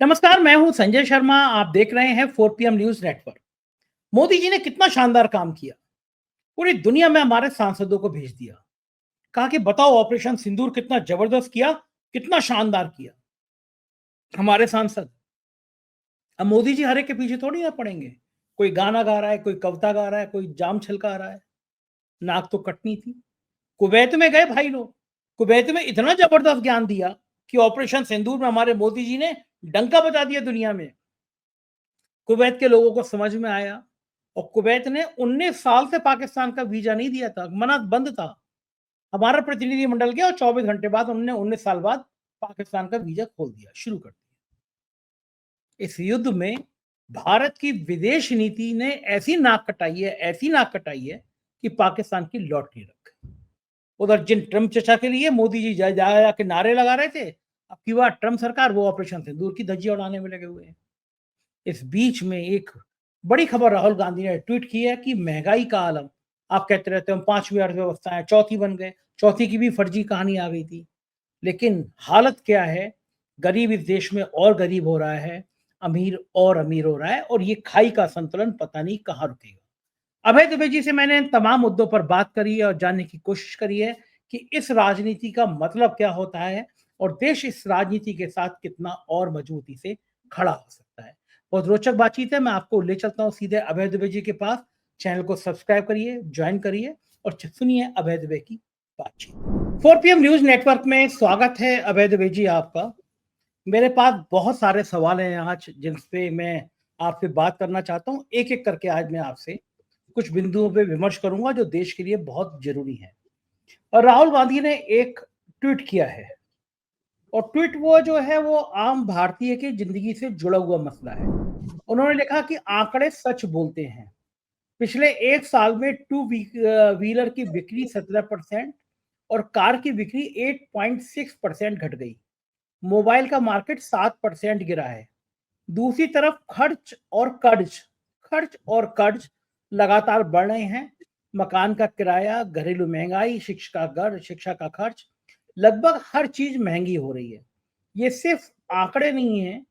नमस्कार, मैं हूं संजय शर्मा। आप देख रहे हैं 4 PM news network. Modi ji ने कितना शानदार काम किया। पूरी दुनिया में हमारे सांसदों को भेज दिया। कहा कि बताओ ऑपरेशन सिंदूर कितना जबरदस्त किया, कितना शानदार किया। हमारे सांसद अब मोदी जी हर एक के पीछे थोड़ी ना पड़ेंगे। कोई गाना गा रहा है, कोई कविता गा रहा है, कोई जाम छलका रहा है। नाक तो कटनी थी। कुवैत में गए भाई लोग। कुवैत में इतना जबरदस्त ज्ञान दिया कि ऑपरेशन सिंदूर में हमारे मोदी जी ने डंका बजा दिया दुनिया में। कुवैत के लोगों को समझ में आया और कुवैत ने 19 साल से पाकिस्तान का वीजा नहीं दिया था, मना बंद था। हमारा प्रतिनिधिमंडल गया और 24 घंटे बाद उन्होंने 19 साल बाद पाकिस्तान का वीजा खोल दिया, शुरू कर दिया। इस युद्ध में भारत की विदेश नीति ने ऐसी नाक कटाई है कि पाकिस्तान की लौट नहीं रखी। उधर जिन ट्रम्प चचा के लिए मोदी जी जा जाके नारे लगा रहे थे, अब की बार ट्रम्प सरकार वो ऑपरेशन सिंदूर की धज्जियां उड़ाने में लगे हुए हैं। इस बीच में एक बड़ी खबर राहुल गांधी ने ट्वीट की है कि महंगाई का आलम। आप कहते रहते हो हम पांचवी अर्थव्यवस्था है, चौथी बन गए। चौथी की भी फर्जी कहानी आ गई थी। लेकिन हालत क्या है? गरीब इस देश में और गरीब हो रहा है, अमीर और अमीर हो रहा है, और ये खाई का संतुलन पता नहीं कहाँ रुकेगा। अभय दुबे जी से मैंने इन तमाम मुद्दों पर बात करी है और जानने की कोशिश करी है कि इस राजनीति का मतलब क्या होता है और देश इस राजनीति के साथ कितना और मजबूती से खड़ा हो सकता है। बहुत रोचक बातचीत है। मैं आपको ले चलता हूँ सीधे अभय दुबे जी के पास। चैनल को सब्सक्राइब करिए, ज्वाइन करिए और सुनिए अभय दुबे की बातचीत। 4 पीएम न्यूज नेटवर्क में स्वागत है अभय दुबे जी आपका। मेरे पास बहुत सारे सवाल हैं आज जिनसे मैं आपसे बात करना चाहता हूँ। एक एक करके आज मैं आपसे कुछ बिंदुओं पे विमर्श करूंगा जो देश के लिए बहुत जरूरी है। और राहुल गांधी ने एक ट्वीट किया है और ट्वीट वो जो है वो आम भारतीय की जिंदगी से जुड़ा हुआ मसला है। उन्होंने लिखा कि आंकड़े सच बोलते हैं। पिछले एक साल में टू व्हीलर की बिक्री 17% और कार की बिक्री 8.6% घट गई। मोबाइल का मार्केट 7% गिरा है। दूसरी तरफ खर्च और कर्ज लगातार बढ़ रहे हैं। मकान का किराया, घरेलू महंगाई, शिक्षा का खर्च, लगभग हर चीज महंगी हो रही है। ये सिर्फ आंकड़े नहीं है,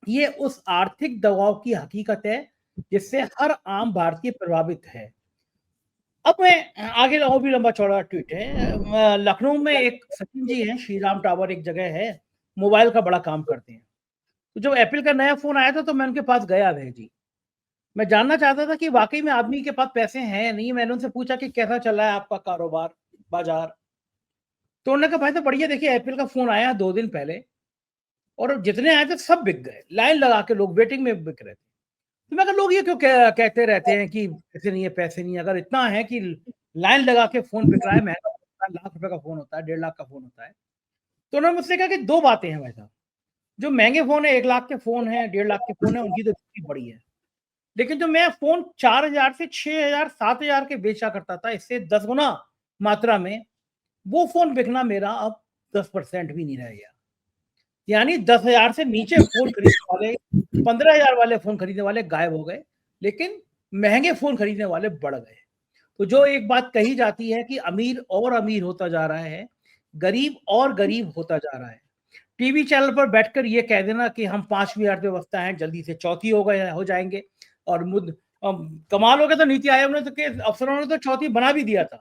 ये उस आर्थिक दबाव की हकीकत है जिससे हर आम भारतीय प्रभावित है। अब मैं आगे और भी लंबा चौड़ा ट्वीट है। लखनऊ में एक सचिन जी हैं, श्री राम टावर एक जगह है, मोबाइल का बड़ा काम करते हैं। तो जब एप्पल का नया फोन आया था तो मैं उनके पास गया भैया जी। मैं जानना चाहता था कि वाकई में आदमी के पास पैसे हैं या नहीं। मैंने उनसे पूछा कि कैसा चल रहा है आपका कारोबार, बाजार। तो उन्होंने कहा भाई तो बढ़िया, देखिए एप्पल का फोन आया 2 दिन पहले और जितने आए थे सब बिक गए। लाइन लगा के लोग वेटिंग में बिक रहे थे। तो मैं कहा लोग ये क्यों कहते रहते हैं कि पैसे नहीं है, पैसे नहीं है। अगर इतना है कि लाइन लगा के फोन बिक रहा है, महंगा लाख रुपए का फोन होता है, 1.5 लाख का फोन होता है। तो उन्होंने मुझसे कहा कि दो बातें हैं भाई साहब। जो महंगे फोन है, 1 लाख के फोन है, 1.5 लाख के फोन है, उनकी तो बिक्री बड़ी है। लेकिन जो मैं फोन 4,000 से 6,000 7,000 के बेचा करता था, इससे 10 गुना मात्रा में, वो फोन बिकना मेरा अब 10% भी नहीं रह गया। यानी 10,000 से नीचे फोन खरीदने वाले, 15,000 वाले फोन खरीदने वाले गायब हो गए, लेकिन महंगे फोन खरीदने वाले बढ़ गए। तो जो एक बात कही जाती है कि अमीर और अमीर होता जा रहा है, गरीब और गरीब होता जा रहा है। टीवी चैनल पर बैठकर ये कह देना कि हम 5वीं अर्थव्यवस्था हैं, जल्दी से चौथी हो जाएंगे। और कमाल हो गया। तो नीति आयोग ने तो के अफसरों ने तो चौथी बना भी दिया था।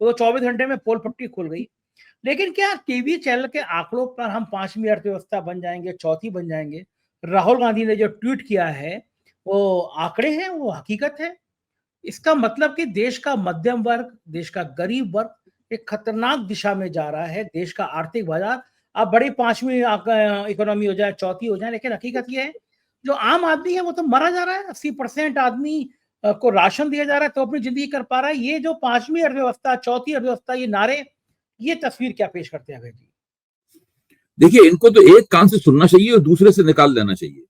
तो 24 घंटे में पोल पट्टी खुल गई। लेकिन क्या टीवी चैनल के आंकड़ों पर हम 5वीं अर्थव्यवस्था बन जाएंगे, चौथी बन जाएंगे? राहुल गांधी ने जो ट्वीट किया है वो आंकड़े हैं, वो हकीकत है। इसका मतलब कि देश का मध्यम वर्ग, देश का गरीब वर्ग एक खतरनाक दिशा में जा रहा है। देश का आर्थिक बाजार अब बड़ी 5वीं इकोनॉमी हो जाए, चौथी हो जाए, लेकिन हकीकत ये है जो आम आदमी है वो तो मरा जा रहा है। 80% आदमी को राशन दिया जा रहा है तो अपनी जिंदगी कर पा रहा है। ये जो 5वीं अर्थव्यवस्था, चौथी अर्थव्यवस्था, ये नारे, ये तस्वीर क्या पेश करते हैं अभय जी? देखिए, इनको तो एक कान से सुनना चाहिए और दूसरे से निकाल देना चाहिए।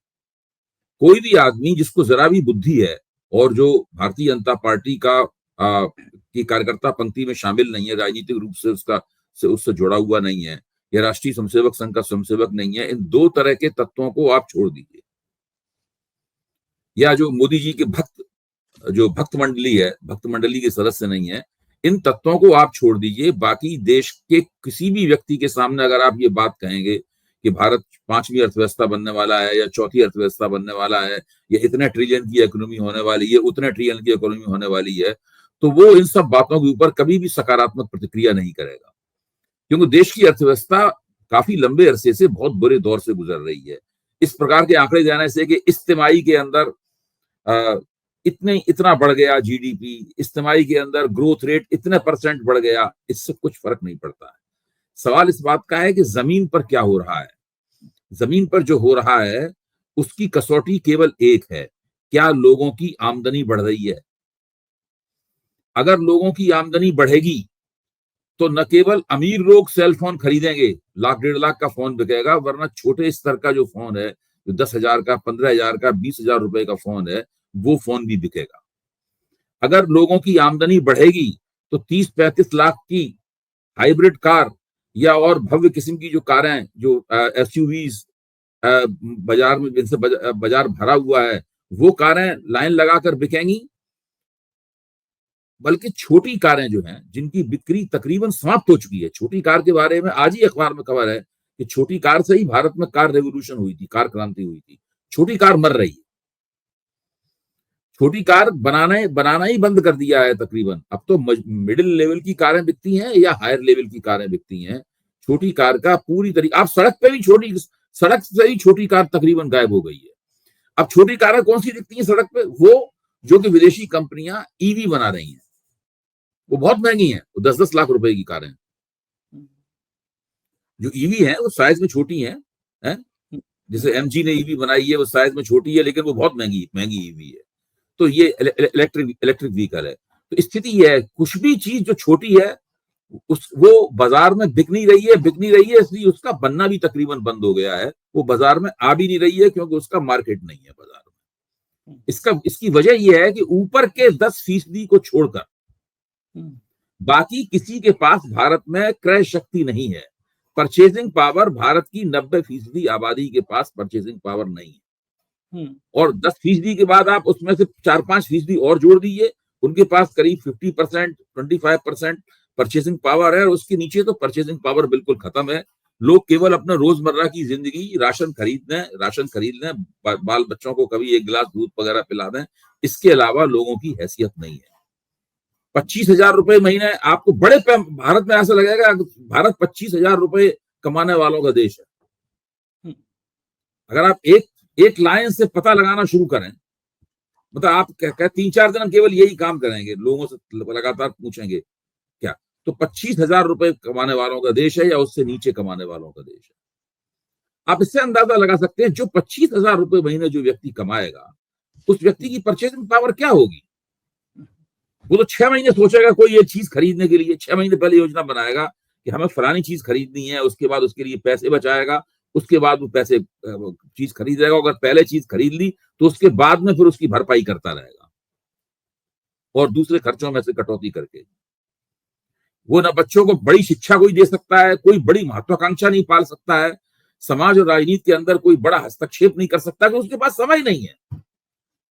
कोई भी आदमी जिसको जरा भी बुद्धि है और जो भारतीय जनता पार्टी की कार्यकर्ता पंक्ति में शामिल नहीं है, राजनीतिक रूप से उससे जुड़ा हुआ नहीं है, या राष्ट्रीय स्वयंसेवक संघ का स्वयंसेवक नहीं है, इन दो तरह के तत्वों को आप छोड़ दीजिए। या जो मोदी जी के भक्त मंडली है, भक्त मंडली के सदस्य नहीं है, इन तत्वों को आप छोड़ दीजिए। बाकी देश के किसी भी व्यक्ति के सामने अगर आप ये बात कहेंगे कि भारत 5वीं अर्थव्यवस्था बनने वाला है या चौथी अर्थव्यवस्था बनने वाला है या इतने ट्रिलियन की इकोनॉमी होने वाली है, उतने ट्रिलियन की इकोनॉमी होने वाली है, तो वो इन सब बातों के ऊपर कभी भी सकारात्मक प्रतिक्रिया नहीं करेगा, क्योंकि देश की अर्थव्यवस्था काफी लंबे अरसे से बहुत बुरे दौर से गुजर रही है। इस प्रकार के आंकड़े जाने से कि इस तिमाही के अंदर इतना बढ़ गया जीडीपी, इस तिमाही के अंदर ग्रोथ रेट इतने % बढ़ गया, इससे कुछ फर्क नहीं पड़ता है। सवाल इस बात का है कि जमीन पर क्या हो रहा है। जमीन पर जो हो रहा है उसकी कसौटी केवल एक है, क्या लोगों की आमदनी बढ़ रही है। अगर लोगों की आमदनी बढ़ेगी तो न केवल अमीर लोग सेल फोन खरीदेंगे, लाख 1.5 लाख का फोन बिकेगा, वरना छोटे स्तर का जो फोन है, जो 10,000 का, 15,000 का, 20,000 रुपए का फोन है, वो फोन भी बिकेगा। अगर लोगों की आमदनी बढ़ेगी तो 30-35 लाख की हाइब्रिड कार या और भव्य किस्म की जो कारें, जो एसयूवीज बाजार में, जिनसे बाजार भरा हुआ है, वो कारें लाइन लगाकर बिकेंगी। बल्कि छोटी कारें जो हैं, जिनकी बिक्री तकरीबन समाप्त हो चुकी है, छोटी कार के बारे में आज ही अखबार में खबर है कि छोटी कार से ही भारत में कार रेवोल्यूशन हुई थी, कार क्रांति हुई थी। छोटी कार मर रही है, छोटी कार बनाना ही बंद कर दिया है तकरीबन। अब तो मिडिल लेवल की कारें बिकती हैं या हायर लेवल की कारें बिकती हैं। छोटी कार का पूरी तरीके, आप सड़क से ही छोटी कार तकरीबन गायब हो गई है। अब छोटी कारें कौन सी दिखती हैं सड़क पे? वो जो कि विदेशी कंपनियां ईवी बना रही हैं, वो बहुत महंगी हैं, वो 10-10 लाख रुपए की कारें। जो ईवी है वो साइज में छोटी हैं, जैसे एमजी ने ईवी बनाई है, वो साइज में छोटी है, लेकिन वो बहुत महंगी ईवी है। तो ये इलेक्ट्रिक व्हीकल है। तो स्थिति यह है, कुछ भी चीज जो छोटी है वो बाजार में बिक नहीं रही है, इसलिए उसका बनना भी तकरीबन बंद हो गया है। वो बाजार में आ भी नहीं रही है क्योंकि उसका मार्केट नहीं है बाजार में। इसकी वजह यह है कि ऊपर के 10% को छोड़कर बाकी किसी के पास भारत में क्रय शक्ति नहीं है। परचेजिंग पावर, भारत की 90% आबादी के पास परचेजिंग पावर नहीं है। और 10% के बाद आप उसमें से 4-5% और जोड़ दीजिए, उनके पास करीब 50%, 25% परचेजिंग पावर है। और उसके नीचे तो परचेजिंग पावर बिल्कुल खत्म है। लोग केवल अपने रोजमर्रा की जिंदगी, राशन खरीद लें, बाल बच्चों को कभी 1 गिलास दूध वगैरह पिला दें, इसके अलावा लोगों की हैसियत नहीं है। 25,000 रुपए महीने आपको भारत में ऐसा लगेगा भारत 25,000 रुपए कमाने वालों का देश है। अगर आप एक लाइन से पता लगाना शुरू करें, मतलब आप 3-4 दिन हम केवल यही काम करेंगे, लोगों से लगातार पूछेंगे क्या, तो 25,000 रुपए कमाने वालों का देश है या उससे नीचे कमाने वालों का देश है। आप इससे अंदाजा लगा सकते हैं, जो 25,000 रुपए महीने जो व्यक्ति कमाएगा, उस व्यक्ति की परचेजिंग पावर क्या होगी। वो तो 6 महीने सोचेगा कोई ये चीज खरीदने के लिए, 6 महीने पहले योजना बनाएगा कि हमें फलानी चीज खरीदनी है, उसके बाद उसके लिए पैसे बचाएगा, उसके बाद वो पैसे चीज खरीदेगा। अगर पहले चीज खरीद ली तो उसके बाद में फिर उसकी भरपाई करता रहेगा और दूसरे खर्चों में से कटौती करके। वो ना बच्चों को बड़ी शिक्षा कोई दे सकता है, कोई बड़ी महत्वाकांक्षा नहीं पाल सकता है, समाज और राजनीति के अंदर कोई बड़ा हस्तक्षेप नहीं कर सकता, कि उसके पास समय नहीं है।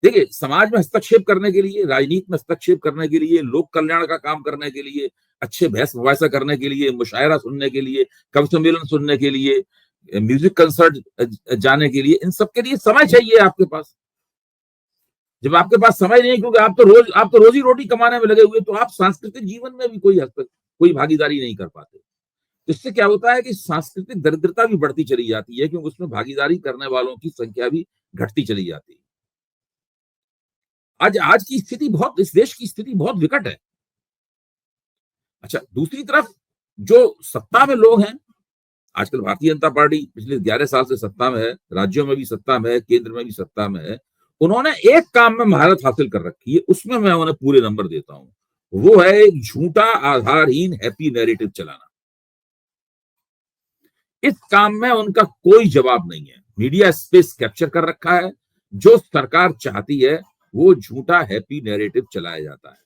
देखिए, समाज में हस्तक्षेप करने के लिए, राजनीति में हस्तक्षेप करने के लिए, लोक कल्याण का काम करने के लिए, अच्छे बहस मुबाहिसा करने के लिए, मुशायरा सुनने के लिए, कवि सम्मेलन सुनने के लिए, म्यूजिक कंसर्ट जाने के लिए, इन सब के लिए समय चाहिए आपके पास। जब आपके पास समय नहीं, क्योंकि आप तो रोजी रोटी कमाने में लगे हुए, तो आप सांस्कृतिक जीवन में भी कोई भागीदारी नहीं कर पाते। इससे क्या होता है कि सांस्कृतिक दरिद्रता भी बढ़ती चली जाती है, क्योंकि उसमें भागीदारी करने वालों की संख्या भी घटती चली जाती है। आज की स्थिति इस देश की स्थिति बहुत विकट है। अच्छा, दूसरी तरफ जो सत्ता में लोग हैं, आजकल भारतीय जनता पार्टी पिछले 11 साल से सत्ता में है, राज्यों में भी सत्ता में है, केंद्र में भी सत्ता में है। उन्होंने एक काम में महारत हासिल कर रखी है, उसमें मैं उन्हें पूरे नंबर देता हूं। वो है एक झूठा, आधारहीन हैप्पी नैरेटिव चलाना। इस काम में उनका कोई जवाब नहीं है। मीडिया स्पेस कैप्चर कर रखा है। जो सरकार चाहती है वो झूठा हैप्पी नैरेटिव चलाया जाता है।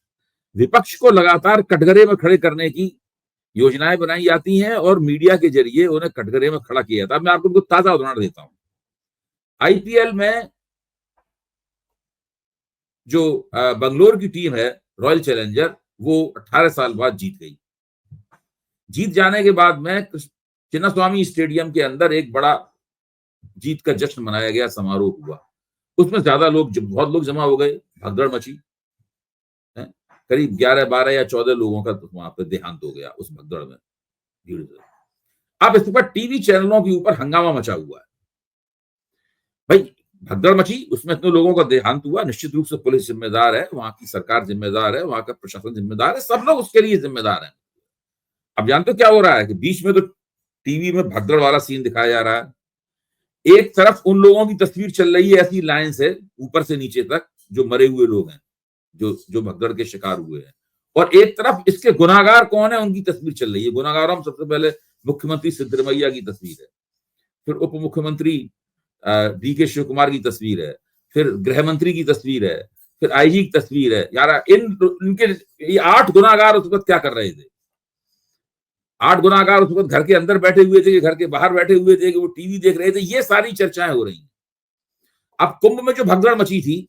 विपक्ष को लगातार कटघरे में खड़े करने की योजनाएं बनाई जाती हैं और मीडिया के जरिए उन्हें कटघरे में खड़ा किया जाता है। मैं आपको ताजा उदाहरण देता हूं। आईपीएल में जो बंगलोर की टीम है, रॉयल चैलेंजर, वो 18 साल बाद जीत गई। जीत जाने के बाद में चिन्नास्वामी स्टेडियम के अंदर एक बड़ा जीत का जश्न मनाया गया, समारोह हुआ। उसमें ज्यादा लोग, बहुत लोग जमा हो गए, भगदड़ मची। करीब 11, 12 या 14 लोगों का तो वहां पर देहांत हो गया उस भगदड़ में, भीड़ से। अब इस पर टीवी चैनलों के ऊपर हंगामा मचा हुआ है। भाई भगदड़ मची, उसमें इतने लोगों का देहांत हुआ, निश्चित रूप से पुलिस जिम्मेदार है, वहां की सरकार जिम्मेदार है, वहां का प्रशासन जिम्मेदार है, सब लोग उसके लिए जिम्मेदार हैं। अब जानते हो क्या हो रहा है कि बीच में तो टीवी में भगदड़ वाला सीन दिखाया जा रहा है, एक तरफ उन लोगों की तस्वीर चल रही है ऐसी लाइन से ऊपर से नीचे तक जो मरे हुए लोग हैं, जो भगदड़ के शिकार हुए हैं, और एक तरफ इसके गुनाहगार कौन है उनकी तस्वीर चल रही है। गुनाहगारों में सबसे पहले मुख्यमंत्री सिद्धरमैया की तस्वीर है, फिर उप मुख्यमंत्री डी.के. शिव कुमार की तस्वीर है, फिर गृह मंत्री की तस्वीर है, फिर आईजी की तस्वीर है। यार इनके ये 8 गुनाहगार उस वक्त क्या कर रहे थे? 8 गुनाहगार उस वक्त घर के अंदर बैठे हुए थे, घर के बाहर बैठे हुए थे, कि वो टीवी देख रहे थे। ये सारी चर्चाएं हो रही हैं। अब कुंभ में जो भगदड़ मची थी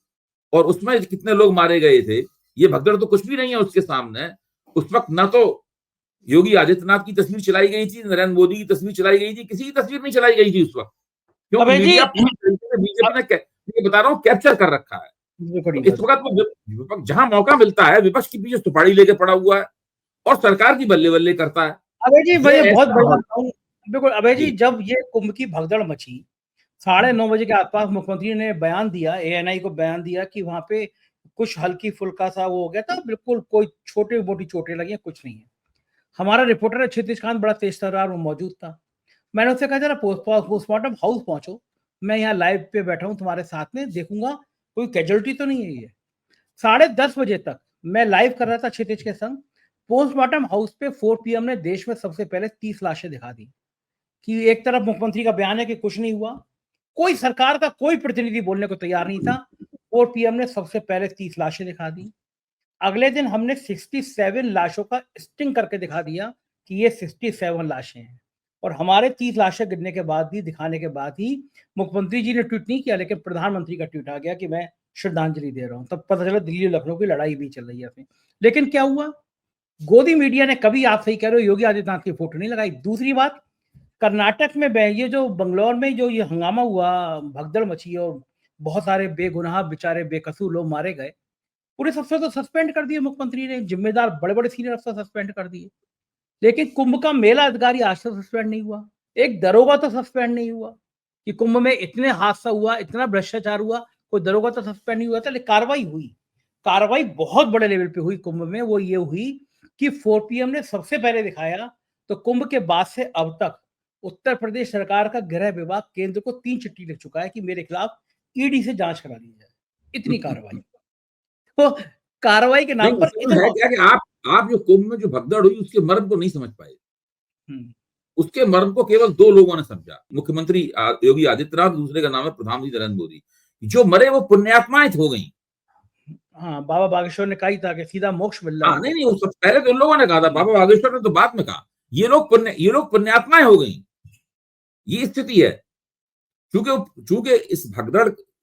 और उसमें कितने लोग मारे गए थे, ये भगदड़ तो कुछ भी नहीं है उसके सामने। उस वक्त ना तो योगी आदित्यनाथ की तस्वीर चलाई गई थी, नरेंद्र मोदी की तस्वीर चलाई गई थी, किसी की तस्वीर नहीं चलाई गई थी उस वक्त, क्योंकि मीडिया पूरी तरीके से बीजेपी ने बता रहा हूं कैप्चर कर रखा है। तो इस वक्त विपक्ष जहां मौका मिलता है, विपक्ष के पीछे सुपारी लेके पड़ा हुआ है और सरकार की बल्ले बल्ले करता है। अभय जी भाई बहुत बड़ा बिल्कुल। अभय जी जब ये कुंभ की भगदड़ मची 9:30 बजे के आसपास मुख्यमंत्री ने बयान दिया, एएनआई को बयान दिया कि वहां पे कुछ हल्की फुल्का सा वो हो गया था, बिल्कुल कोई छोटी मोटी चोटें लगी हैं, कुछ नहीं है। हमारा रिपोर्टर है क्षितिज कांत बड़ा तेज तर्रार वो मौजूद था। मैंने उससे कहा जरा पोस्टमार्टम हाउस पहुंचो, मैं यहाँ लाइव पे बैठा हूँ तुम्हारे साथ में, देखूंगा कोई कैजुअलिटी तो नहीं है। ये 10:30 बजे तक मैं लाइव कर रहा था क्षितिज के संग। पोस्टमार्टम हाउस पे 4 PM ने देश में सबसे पहले 30 लाशें दिखा दी कि एक तरफ मुख्यमंत्री का बयान है कि कुछ नहीं हुआ, कोई सरकार का कोई प्रतिनिधि बोलने को तैयार नहीं था। 4 PM ने सबसे पहले 30 लाशें दिखा दी। अगले दिन हमने 67 लाशों का स्टिंग करके दिखा दिया कि ये 67 लाशें हैं। और हमारे 30 लाशें गिरने के बाद भी, दिखाने के बाद ही मुख्यमंत्री जी ने ट्वीट नहीं किया, लेकिन प्रधानमंत्री का ट्वीट आ गया कि मैं श्रद्धांजलि दे रहा हूं। तब पता चला दिल्ली लखनऊ की लड़ाई भी चल रही है। लेकिन क्या हुआ, गोदी मीडिया ने कभी, आप सही कह रहे हो, योगी आदित्यनाथ की फोटो नहीं लगाई। दूसरी बात, कर्नाटक में ये जो बंगलौर में जो ये हंगामा हुआ, भगदड़ मची और बहुत सारे बेगुनाह बेचारे बेकसूर लोग मारे गए, पूरे अफसर तो सस्पेंड कर दिए मुख्यमंत्री ने, जिम्मेदार बड़े बड़े सीनियर अफसर सस्पेंड कर दिए। लेकिन कुंभ का मेला अधिकारी आज तक सस्पेंड नहीं हुआ, एक दरोगा तो सस्पेंड नहीं हुआ। कि कुंभ में इतने हादसा हुआ, इतना भ्रष्टाचार हुआ, कोई दरोगा तो सस्पेंड नहीं हुआ था। लेकिन कार्रवाई हुई, कार्रवाई बहुत बड़े लेवल पे हुई कुंभ में। वो ये हुई कि 4 PM ने सबसे पहले दिखाया, तो कुंभ के बाद से अब तक उत्तर प्रदेश सरकार का गृह विभाग केंद्र को 3 चिट्ठी लिख चुका है कि मेरे खिलाफ ईडी से जांच करा ली जाए। इतनी कार्रवाई। तो कार्रवाई के नाम पर है क्या कि आप जो कुंभ में जो भगदड़ हुई उसके मर्म को नहीं समझ पाए। उसके मर्म को केवल 2 लोगों ने समझा, मुख्यमंत्री योगी आदित्यनाथ, दूसरे का नाम है प्रधानमंत्री नरेंद्र मोदी। जो मरे वो पुण्यात्माएं हो गई। हाँ, बाबा बागेश्वर ने कहा था कि सीधा मोक्ष मिल रहा है। नहीं नहीं, पहले तो उन लोगों ने कहा था, बाबा बागेश्वर ने तो बाद में कहा। ये लोग पुण्यात्माएं हो गई। ये स्थिति है। चूंकि इस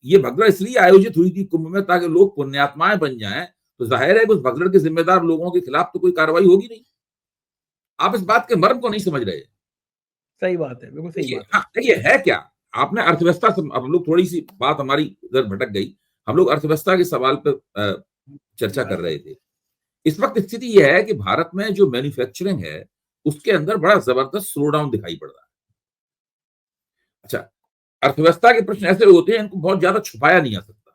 ये भगदड़ इसलिए आयोजित हुई थी कुंभ में ताकि लोग पुण्यात्माएं बन जाएं, तो जाहिर है कि उस भगदड़ के जिम्मेदार लोगों के खिलाफ तो कोई कार्रवाई होगी नहीं। आप इस बात के मर्म को नहीं समझ रहे। सही बात है, बिल्कुल सही बात। हाँ, देखिए है क्या, आपने अर्थव्यवस्था से, हम लोग थोड़ी सी बात हमारी इधर भटक गई। हम लोग अर्थव्यवस्था के सवाल पर चर्चा कर रहे थे। इस वक्त स्थिति यह है कि भारत में जो मैन्युफैक्चरिंग है उसके अंदर बड़ा जबरदस्त स्लो डाउन दिखाई पड़ रहा है। अच्छा, अर्थव्यवस्था के प्रश्न ऐसे होते हैं, इनको बहुत ज्यादा छुपाया नहीं जा सकता,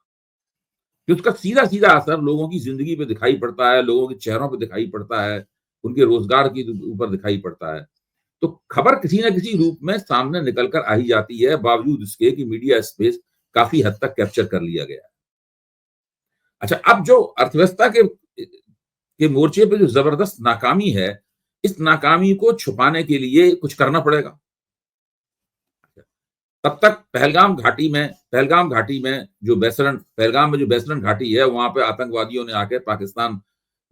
कि उसका सीधा सीधा असर लोगों की जिंदगी पे दिखाई पड़ता है, लोगों के चेहरों पे दिखाई पड़ता है, उनके रोजगार के ऊपर दिखाई पड़ता है। तो खबर किसी न किसी रूप में सामने निकल कर आ ही जाती है, बावजूद इसके कि मीडिया स्पेस काफी हद तक कैप्चर कर लिया गया है। अच्छा, अब जो अर्थव्यवस्था के मोर्चे पे जो जबरदस्त नाकामी है, इस नाकामी को छुपाने के लिए कुछ करना पड़ेगा। तब तक पहलगाम घाटी में जो बेसरन घाटी है, वहां पे आतंकवादियों ने आके, पाकिस्तान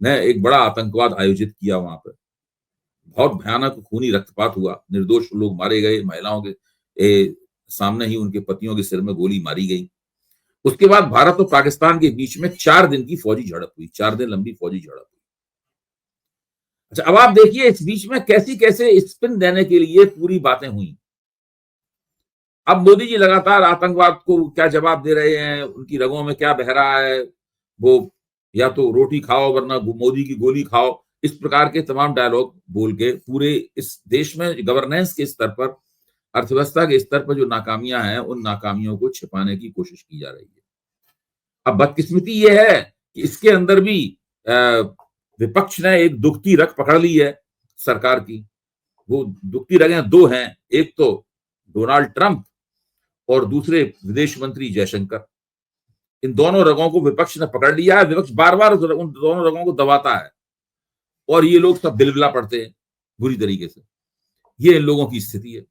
ने एक बड़ा आतंकवाद आयोजित किया। वहां पे बहुत भयानक खूनी रक्तपात हुआ, निर्दोष लोग मारे गए, महिलाओं के सामने ही उनके पतियों के सिर में गोली मारी गई। उसके बाद भारत और पाकिस्तान के बीच में 4 दिन की फौजी झड़प हुई, 4 दिन लंबी फौजी झड़प हुई। अच्छा, अब आप देखिए इस बीच में कैसी कैसे स्पिन देने के लिए पूरी बातें हुई। अब मोदी जी लगातार आतंकवाद को क्या जवाब दे रहे हैं, उनकी रगों में क्या बह रहा है, वो या तो रोटी खाओ वरना मोदी की गोली खाओ, इस प्रकार के तमाम डायलॉग बोल के पूरे इस देश में गवर्नेंस के स्तर पर, अर्थव्यवस्था के स्तर पर जो नाकामियां हैं, उन नाकामियों को छिपाने की कोशिश की जा रही है। अब बदकिस्मती ये है कि इसके अंदर भी अ, विपक्ष ने एक दुखती रग पकड़ ली है सरकार की। वो दुखती रगें दो हैं, एक तो डोनाल्ड ट्रंप और दूसरे विदेश मंत्री जयशंकर। इन दोनों रगों को विपक्ष ने पकड़ लिया है। विपक्ष बार बार उन दोनों रगों को दबाता है और ये लोग सब बिलबिला पड़ते हैं बुरी तरीके से। ये इन लोगों की स्थिति है।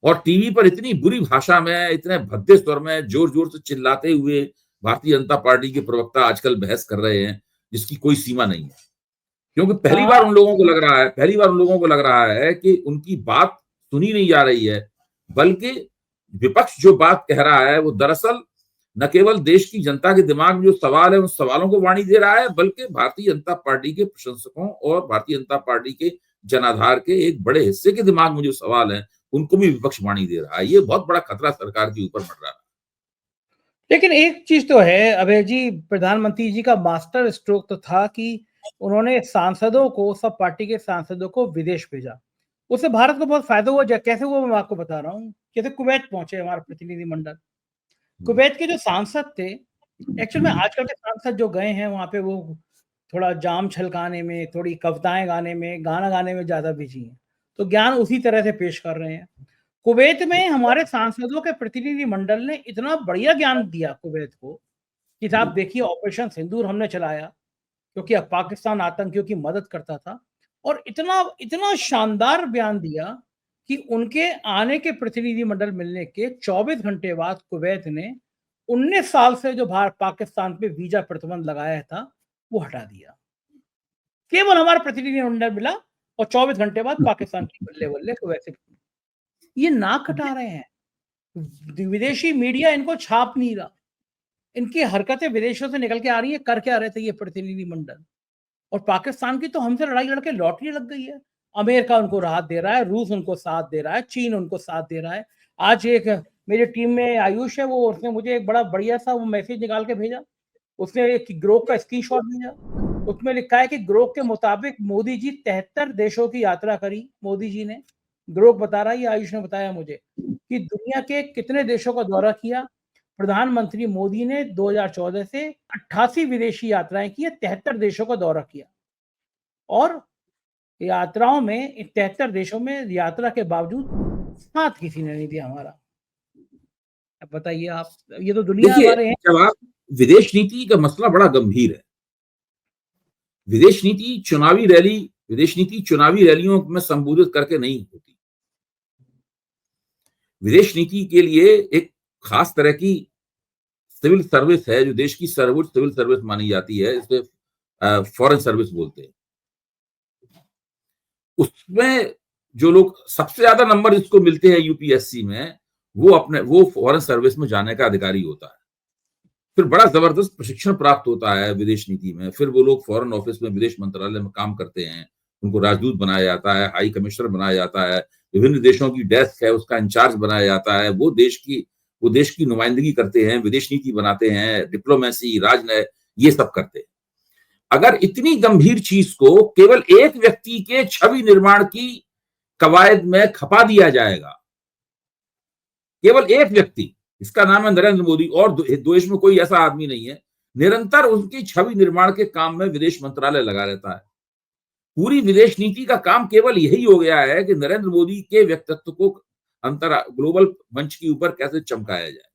और टीवी पर इतनी बुरी भाषा में, इतने भद्दे स्वर में जोर जोर से चिल्लाते हुए भारतीय जनता पार्टी के प्रवक्ता आजकल बहस कर रहे हैं, जिसकी कोई सीमा नहीं है। क्योंकि पहली बार उन लोगों को लग रहा है कि उनकी बात सुनी नहीं जा रही है, बल्कि विपक्ष जो बात कह रहा है वो दरअसल न केवल देश की जनता के दिमाग में जो सवाल है उन सवालों को वाणी दे रहा है, बल्कि भारतीय जनता पार्टी के प्रशंसकों और भारतीय जनता पार्टी के जनाधार के एक बड़े हिस्से के दिमाग में जो सवाल है उनको भी विपक्ष वाणी दे रहा है। ये बहुत बड़ा खतरा सरकार के ऊपर बढ़ रहा है। लेकिन एक चीज तो है अभय जी, प्रधानमंत्री जी का मास्टर स्ट्रोक तो था कि उन्होंने सांसदों को, सब पार्टी के सांसदों को विदेश भेजा। उससे भारत को बहुत फायदा हुआ। कैसे हुआ मैं आपको बता रहा हूँ। जैसे कुवैत पहुंचे हमारा प्रतिनिधिमंडल, कुवैत के जो सांसद थे, एक्चुअल में आजकल के सांसद जो गए हैं वहां पे वो थोड़ा जाम छलकाने में, थोड़ी कविताएं गाने में, गाना गाने में ज्यादा बिजी हैं, तो ज्ञान उसी तरह से पेश कर रहे हैं। कुवैत में हमारे सांसदों के प्रतिनिधि मंडल ने इतना बढ़िया ज्ञान दिया कुवैत को कि साहब देखिए ऑपरेशन सिंदूर हमने चलाया क्योंकि अब पाकिस्तान आतंकियों की मदद करता था, और इतना इतना शानदार बयान दिया कि उनके आने के प्रतिनिधि मंडल मिलने के 24 घंटे बाद कुवैत ने 19 साल से जो भारत पाकिस्तान पे वीजा प्रतिबंध लगाया था वो हटा दिया। केवल हमारा प्रतिनिधि मंडल मिला और 24 घंटे बाद पाकिस्तान की बल्ले बल्ले कुवैत से ये नाक कटा रहे हैं। विदेशी मीडिया इनको छाप नहीं रहा। इनकी हरकतें विदेशों से निकल के आ रही है। कर क्या रहे थे ये प्रतिनिधि मंडल? और पाकिस्तान की तो हमसे लड़ाई लड़के लॉटरी लग गई है। अमेरिका उनको राहत दे रहा है, रूस उनको साथ दे रहा है, चीन उनको साथ दे रहा है। आज एक मेरी टीम में आयुष है, वो उसने मुझे एक बड़ा बढ़िया सा वो मैसेज निकाल के भेजा। उसने एक ग्रोक का स्क्रीनशॉट भेजा। उसमें लिखा है कि ग्रोक के मुताबिक मोदी जी 73 देशों की यात्रा करी मोदी जी ने। ग्रोक बता रहा है, ये आयुष ने बताया मुझे, कि दुनिया के कितने देशों का दौरा किया। प्रधानमंत्री मोदी ने 2014 से 88 विदेशी यात्राएं की है, 73 देशों का दौरा किया, और यात्राओं में 73 देशों में यात्रा के बावजूद साथ किसी ने नहीं दिया हमारा। अब बताइए आप, ये तो दुनिया देखिए, हमारे हैं। जब आप विदेश नीति का मसला बड़ा गंभीर है। विदेश नीति चुनावी रैलियों में संबोधित करके नहीं होती। विदेश नीति के लिए एक खास तरह की सिविल सर्विस है जो देश की सर्वोच्च सिविल सर्विस मानी जाती है। इसे फॉरेन सर्विस बोलते हैं। उसमें जो लोग सबसे ज्यादा नंबर जिसको मिलते हैं यूपीएससी में, वो फॉरेन सर्विस में जाने का अधिकारी होता है। फिर बड़ा जबरदस्त प्रशिक्षण प्राप्त होता है विदेश नीति में। फिर वो लोग फॉरेन ऑफिस में, विदेश मंत्रालय में काम करते हैं। उनको राजदूत बनाया जाता है, हाई कमिश्नर बनाया जाता है, विभिन्न देशों की डेस्क है उसका इंचार्ज बनाया जाता है। वो देश की नुमाइंदगी करते हैं, विदेश नीति बनाते हैं, डिप्लोमेसी, राजनय, ये सब करते हैं। अगर इतनी गंभीर चीज को केवल एक व्यक्ति के छवि निर्माण की कवायद में खपा दिया जाएगा, केवल एक व्यक्ति, इसका नाम है नरेंद्र मोदी, और देश में कोई ऐसा आदमी नहीं है, निरंतर उनकी छवि निर्माण के काम में विदेश मंत्रालय लगा रहता है। पूरी विदेश नीति का काम केवल यही हो गया है कि नरेंद्र मोदी के व्यक्तित्व को ग्लोबल मंच के ऊपर कैसे चमकाया जाए।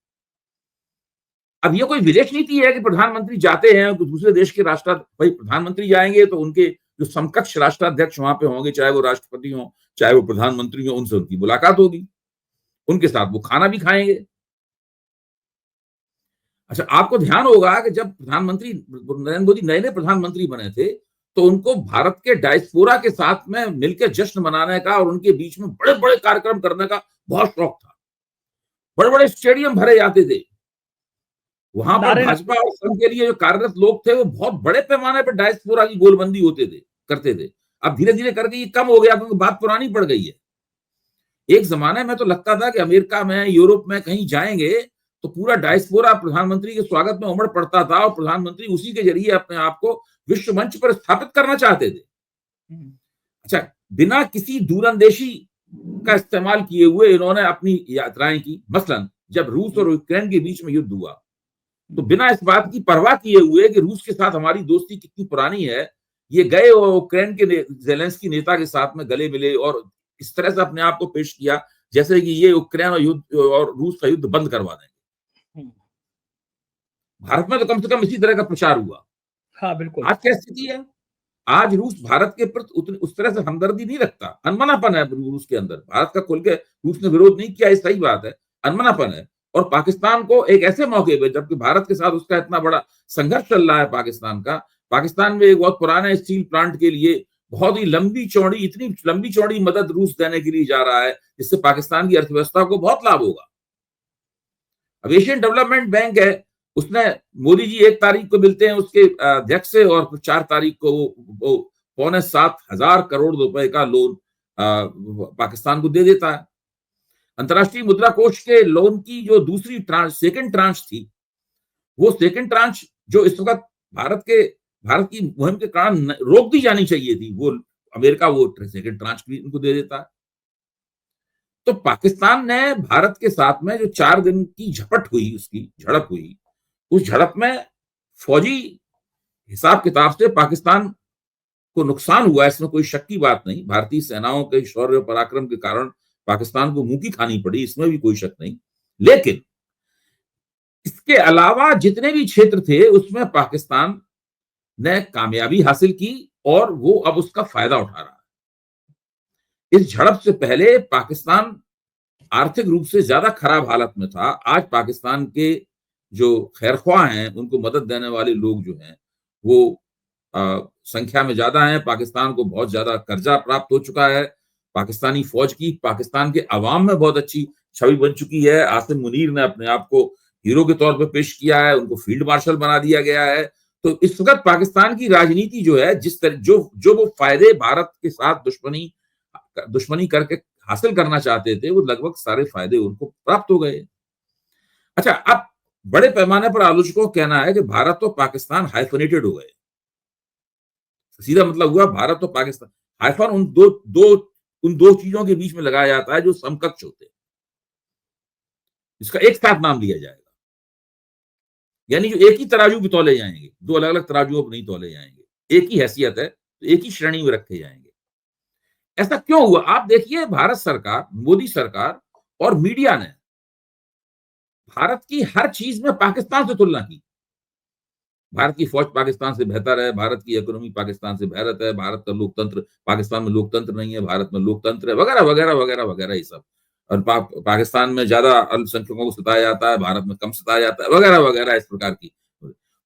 अब ये कोई विदेश नीति है कि प्रधानमंत्री जाते हैं कुछ दूसरे देश के भाई प्रधानमंत्री जाएंगे तो उनके जो समकक्ष राष्ट्राध्यक्ष वहां पे होंगे, चाहे वो राष्ट्रपति हो चाहे वो प्रधानमंत्री हो, उनसे उनकी मुलाकात होगी, उनके साथ वो खाना भी खाएंगे। अच्छा, आपको ध्यान होगा कि जब प्रधानमंत्री नरेंद्र मोदी नए नए प्रधानमंत्री बने थे तो उनको भारत के डायस्पोरा के साथ में मिलकर जश्न मनाने का और उनके बीच में बड़े बड़े कार्यक्रम करने का बहुत शौक था। बड़े बड़े स्टेडियम भरे जाते थे। वहां पर भाजपा और संघ के लिए जो कार्यरत लोग थे वो बहुत बड़े पैमाने पर डायस्पोरा की गोलबंदी होते थे। करते थे। अब धीरे धीरे करके ये कम हो गया क्योंकि बात पुरानी पड़ गई है। एक जमाने में तो लगता था कि अमेरिका में, यूरोप में कहीं जाएंगे तो पूरा डायस्पोरा प्रधानमंत्री के स्वागत में उमड़ पड़ता था और प्रधानमंत्री उसी के जरिए अपने आप को विश्व मंच पर स्थापित करना चाहते थे। अच्छा, बिना किसी दूरंदेशी का इस्तेमाल किए हुए इन्होंने अपनी यात्राएं की। मसलन जब रूस और यूक्रेन के बीच में युद्ध हुआ तो बिना इस बात की परवाह किए हुए कि रूस के साथ हमारी दोस्ती कितनी पुरानी है, ये गए और यूक्रेन के ज़ेलेंस्की नेता के साथ में गले मिले और इस तरह से अपने आप को पेश किया जैसे कि ये यूक्रेन और युद्ध और रूस का युद्ध बंद करवा देंगे। भारत में तो कम से कम इसी तरह का प्रचार हुआ। हाँ, बिल्कुल। आज क्या स्थिति है? आज रूस भारत के प्रति उस तरह से हमदर्दी नहीं रखता। अनमनापन है रूस के अंदर। भारत का खुल के रूस ने विरोध नहीं किया, ये सही बात है, अनमनापन है। और पाकिस्तान को एक ऐसे मौके पे, जबकि भारत के साथ उसका इतना बड़ा संघर्ष चल रहा है पाकिस्तान का, पाकिस्तान में एक बहुत पुराने स्टील प्लांट के लिए बहुत ही लंबी चौड़ी, इतनी लंबी चौड़ी मदद रूस देने के लिए जा रहा है जिससे पाकिस्तान की अर्थव्यवस्था को बहुत लाभ होगा। अब एशियन डेवलपमेंट बैंक है, उसने, मोदी जी 1 तारीख को मिलते हैं उसके अध्यक्ष से और 4 तारीख को वो 6,75,000 करोड़ रुपए का लोन पाकिस्तान को दे देता है। अंतर्राष्ट्रीय मुद्रा कोष के लोन की जो दूसरी ट्रांच, सेकंड ट्रांच थी, वो सेकंड ट्रांच जो इस वक्त भारत की मुहिम के कारण रोक दी जानी चाहिए थी, वो अमेरिका वो सेकंड ट्रांच भी उनको दे देता है। तो पाकिस्तान ने भारत के साथ में जो 4 दिन की झड़प हुई, उस झड़प में फौजी हिसाब किताब से पाकिस्तान को नुकसान हुआ, इसमें कोई शक की बात नहीं। भारतीय सेनाओं के शौर्य पराक्रम के कारण पाकिस्तान को मुंह की खानी पड़ी, इसमें भी कोई शक नहीं। लेकिन इसके अलावा जितने भी क्षेत्र थे उसमें पाकिस्तान ने कामयाबी हासिल की और वो अब उसका फायदा उठा रहा है। इस झड़प से पहले पाकिस्तान आर्थिक रूप से ज्यादा खराब हालत में था। आज पाकिस्तान के जो खैरख्वाह हैं, उनको मदद देने वाले लोग जो हैं वो संख्या में ज्यादा हैं। पाकिस्तान को बहुत ज्यादा कर्जा प्राप्त हो चुका है। पाकिस्तानी फौज की पाकिस्तान के अवाम में बहुत अच्छी छवि बन चुकी है। आसिम मुनीर ने अपने आप को हीरो के तौर पर पेश किया है, उनको फील्ड मार्शल बना दिया गया है। तो इस वक्त पाकिस्तान की राजनीति जो है, जिस तरह जो वो फायदे भारत के साथ दुश्मनी करके हासिल करना चाहते थे, वो लगभग सारे फायदे उनको प्राप्त हो गए। अच्छा, अब बड़े पैमाने पर आलोचकों का कहना है कि भारत और पाकिस्तान हाइफनेटेड हो गए। सीधा मतलब हुआ भारत और पाकिस्तान, हाइफन उन दो चीजों के बीच में लगाया जाता है जो समकक्ष होते हैं, इसका एक साथ नाम लिया जाएगा। यानी जो एक ही तराजू पे तौले जाएंगे, 2 अलग अलग तराजुओं पर नहीं तौले जाएंगे, एक ही हैसियत है तो एक ही श्रेणी में रखे जाएंगे। ऐसा क्यों हुआ? आप देखिए, भारत सरकार, मोदी सरकार और मीडिया ने भारत की हर चीज में पाकिस्तान से तुलना की। भारत की फौज पाकिस्तान से बेहतर है, भारत की इकोनॉमी पाकिस्तान से बेहतर है, भारत का लोकतंत्र, पाकिस्तान में लोकतंत्र नहीं है, भारत में लोकतंत्र है, वगैरह वगैरह वगैरह वगैरह, ये सब। और पाकिस्तान में ज्यादा अल्पसंख्यकों को सताया जाता है, भारत में कम सताया जाता है, वगैरह वगैरह इस प्रकार की।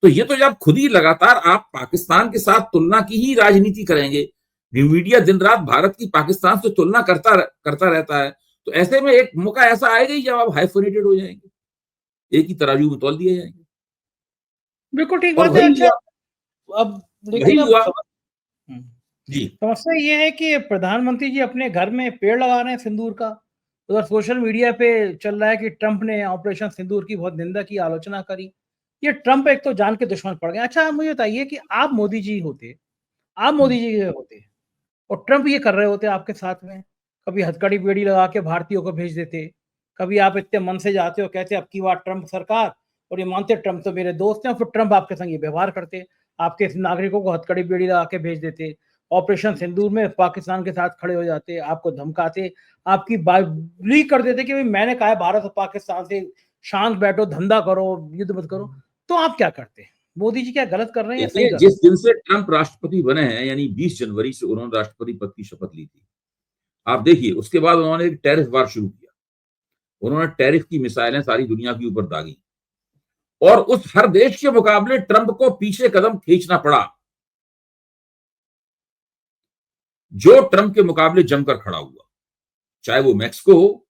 तो ये तो जब खुद ही लगातार आप पाकिस्तान के साथ तुलना की ही राजनीति करेंगे, मीडिया दिन रात भारत की पाकिस्तान से तुलना करता रहता है, तो ऐसे में एक मौका ऐसा आएगा ही जब आप हाइफनेटेड हो जाएंगे, एक ही तराजू में तौल दिए जाएंगे। बिल्कुल ठीक बात है। अच्छा, अब लेकिन जी, समस्या ये है कि प्रधानमंत्री जी अपने घर में पेड़ लगा रहे हैं सिंदूर का, उधर सोशल मीडिया पे चल रहा है कि ट्रंप ने ऑपरेशन सिंदूर की बहुत निंदा की, आलोचना करी। ये ट्रंप एक तो जान के दुश्मन पड़ गए। अच्छा, आप मुझे बताइए कि आप मोदी जी होते और ट्रंप ये कर रहे होते आपके साथ में, कभी हथकड़ी बेड़ी लगा के भारतीयों को भेज देते, कभी आप इतने मन से जाते हो, कहते अब की बार ट्रंप सरकार, और ये मानते ट्रंप तो मेरे दोस्त हैं, फिर ट्रंप आपके संग ये व्यवहार करते, आपके नागरिकों को हथकड़ी बेड़ी लगा के भेज देते, ऑपरेशन सिंदूर में पाकिस्तान के साथ खड़े हो जाते, आपको धमकाते, आपकी बाइबली कर देते कि भाई मैंने कहा है भारत और पाकिस्तान से शांत बैठो, धंधा करो, युद्ध मत करो। तो आप क्या करते? मोदी जी क्या गलत कर रहे हैं या सही कर रहे हैं? जिस दिन से ट्रंप राष्ट्रपति बने हैं, यानी 20 जनवरी से उन्होंने राष्ट्रपति पद की शपथ ली थी। आप देखिए, उसके बाद उन्होंने एक टैरिफ वार शुरू किया। उन्होंने टैरिफ की मिसाइलें सारी दुनिया के ऊपर दागी और उस हर देश के मुकाबले ट्रंप को पीछे कदम खींचना पड़ा जो ट्रंप के मुकाबले जमकर खड़ा हुआ, चाहे वो मैक्सिको हो,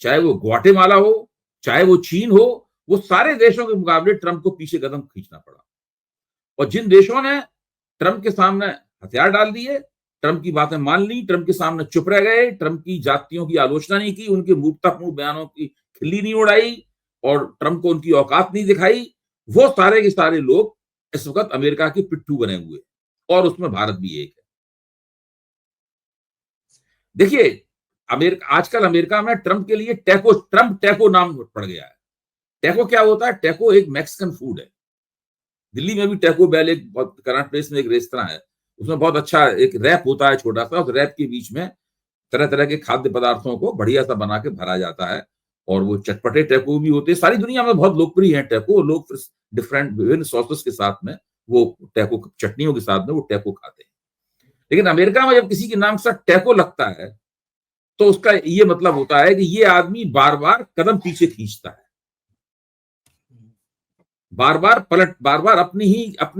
चाहे वो ग्वाटेमाला हो, चाहे वो चीन हो, वो सारे देशों के मुकाबले ट्रंप को पीछे कदम खींचना पड़ा। और जिन देशों ने ट्रंप के सामने हथियार डाल दिए, ट्रंप की बातें मान ली, ट्रंप के सामने चुप रह गए, ट्रंप की जातियों की आलोचना नहीं की, उनके मुंह तक मुंह बयानों की खिल्ली नहीं उड़ाई और ट्रंप को उनकी औकात नहीं दिखाई। वो सारे के सारे लोग इस वक्त अमेरिका की पिट्ठू बने हुए और उसमें भारत भी एक है। देखिए, आजकल अमेरिका में ट्रंप के लिए ट्रंप टैको नाम पड़ गया है। टैको क्या होता है? टैको एक मैक्सिकन फूड है। दिल्ली में भी टैको बेल एक बहुत करंट प्लेस में एक रेस्तरां है, उसमें बहुत अच्छा एक रैप होता है छोटा सा, उस रैप के बीच में तरह तरह के खाद्य पदार्थों को बढ़िया सा बना के भरा जाता है और वो चटपटे टैको भी होते हैं। सारी दुनिया में बहुत लोकप्रिय है टैको, लोग डिफरेंट विभिन्न सॉसेस के साथ में वो टैको, चटनियों के साथ में वो टैको खाते हैं। लेकिन अमेरिका में जब किसी के नाम से टैको लगता है तो उसका ये मतलब होता है कि ये आदमी बार बार कदम पीछे खींचता है, बार बार अपने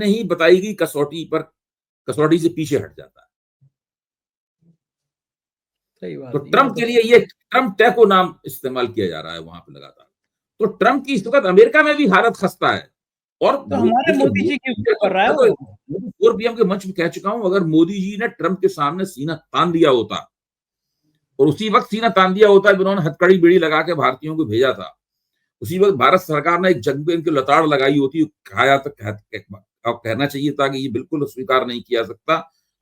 ही बताई गई कसौटी से पीछे हट जाता है। सही बात तो है, ट्रंप के लिए ये ट्रंप टैको नाम इस्तेमाल किया जा रहा है वहां पे लगातार। तो ट्रंप की इस वक्त अमेरिका में भी हालत खस्ता है। और तो हमारे मोदी जी क्यों कर रहा है वो? 4 PM के मंच में कह चुका हूं, अगर मोदी जी ने ट्रंप के सामने सीना तान दिया होता और उसी वक्त सीना तान दिया होता है, उन्होंने हथकड़ी बीड़ी लगा के भारतीयों को भेजा था, उसी वक्त भारत सरकार ने एक जंग पे इनकी लताड़ लगाई होती, कहना चाहिए था कि ये बिल्कुल स्वीकार नहीं किया सकता,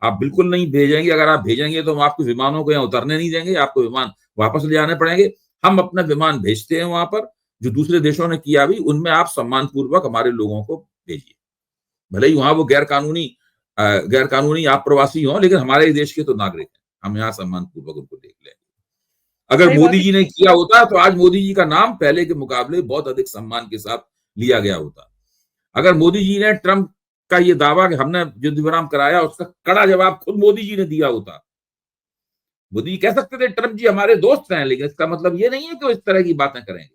आप बिल्कुल नहीं भेजेंगे, अगर आप भेजेंगे तो हम आपके विमानों को यहाँ उतरने नहीं देंगे, आपको विमान वापस ले आने पड़ेंगे। हम अपना विमान भेजते हैं वहां पर, जो दूसरे देशों ने किया भी, उनमें आप सम्मान पूर्वक हमारे लोगों को भेजिए, भले ही वहां वो गैर कानूनी आप प्रवासी हों, लेकिन हमारे देश के तो नागरिक हैं, हम यहाँ सम्मान पूर्वक उनको देख लेंगे। अगर सही बात मोदी है। जी ने किया होता तो आज मोदी जी का नाम पहले के मुकाबले बहुत अधिक सम्मान के साथ लिया गया होता। अगर मोदी जी ने ट्रंप का ये दावा कि हमने युद्ध विराम कराया, उसका कड़ा जवाब खुद मोदी जी ने दिया होता। मोदी जी कह सकते थे ट्रंप जी हमारे दोस्त हैं, लेकिन इसका मतलब ये नहीं है कि वो इस तरह की बातें करेंगे।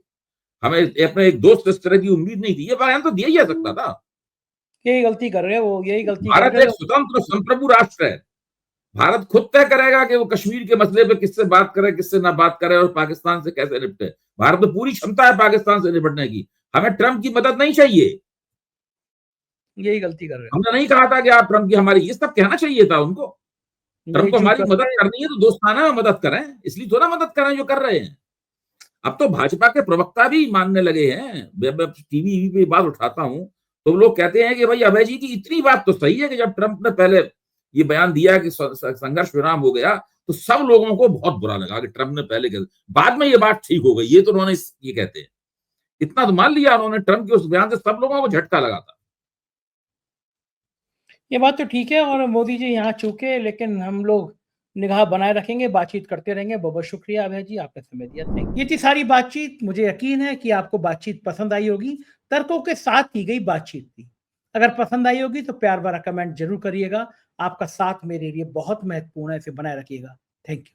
हमें अपने एक दोस्त इस तरह की उम्मीद नहीं थी, ये बयान तो दिया ही जा सकता था। यही गलती कर रहे हैं वो, यही गलती कर भारत रहे एक हैं। स्वतंत्र संप्रभु राष्ट्र है। भारत खुद तय करेगा कि वो कश्मीर के मसले पे किससे बात करे, किससे ना बात करे और पाकिस्तान से कैसे निपटे। भारत में पूरी क्षमता है पाकिस्तान से निपटने की, हमें ट्रंप की मदद नहीं चाहिए। यही गलती कर रहे हैं। हमने नहीं कहा था कि आप ट्रंप की हमारी, ये सब कहना चाहिए था उनको। ट्रंप यही को चूक हमारी कर मदद रहे हैं। करनी है तो दोस्ताना में मदद करें, इसलिए थोड़ा मदद करें जो कर रहे हैं। अब तो भाजपा के प्रवक्ता भी मानने लगे हैं। मैं टीवी पे बात उठाता हूं तो लोग कहते हैं कि भाई अभय जी की इतनी बात तो सही है कि जब ट्रंप ने पहले ये बयान दिया कि संघर्ष विराम हो गया तो सब लोगों को बहुत बुरा लगा कि ट्रंप ने पहले कहा, बाद में ये बात ठीक हो गई। ये तो उन्होंने ये कहते हैं, इतना तो मान लिया उन्होंने, ट्रंप के उस बयान से सब लोगों को झटका लगा था। ये बात तो ठीक है और मोदी जी यहाँ चूके, लेकिन हम लोग निगाह बनाए रखेंगे, बातचीत करते रहेंगे। बहुत शुक्रिया अभय जी, आपने समय दिया। Thank you. ये थी सारी बातचीत। मुझे यकीन है कि आपको बातचीत पसंद आई होगी। तर्कों के साथ की गई बातचीत थी। अगर पसंद आई होगी तो प्यार भरा कमेंट जरूर करिएगा। आपका साथ मेरे लिए बहुत महत्वपूर्ण है, इसे बनाए रखिएगा। Thank you.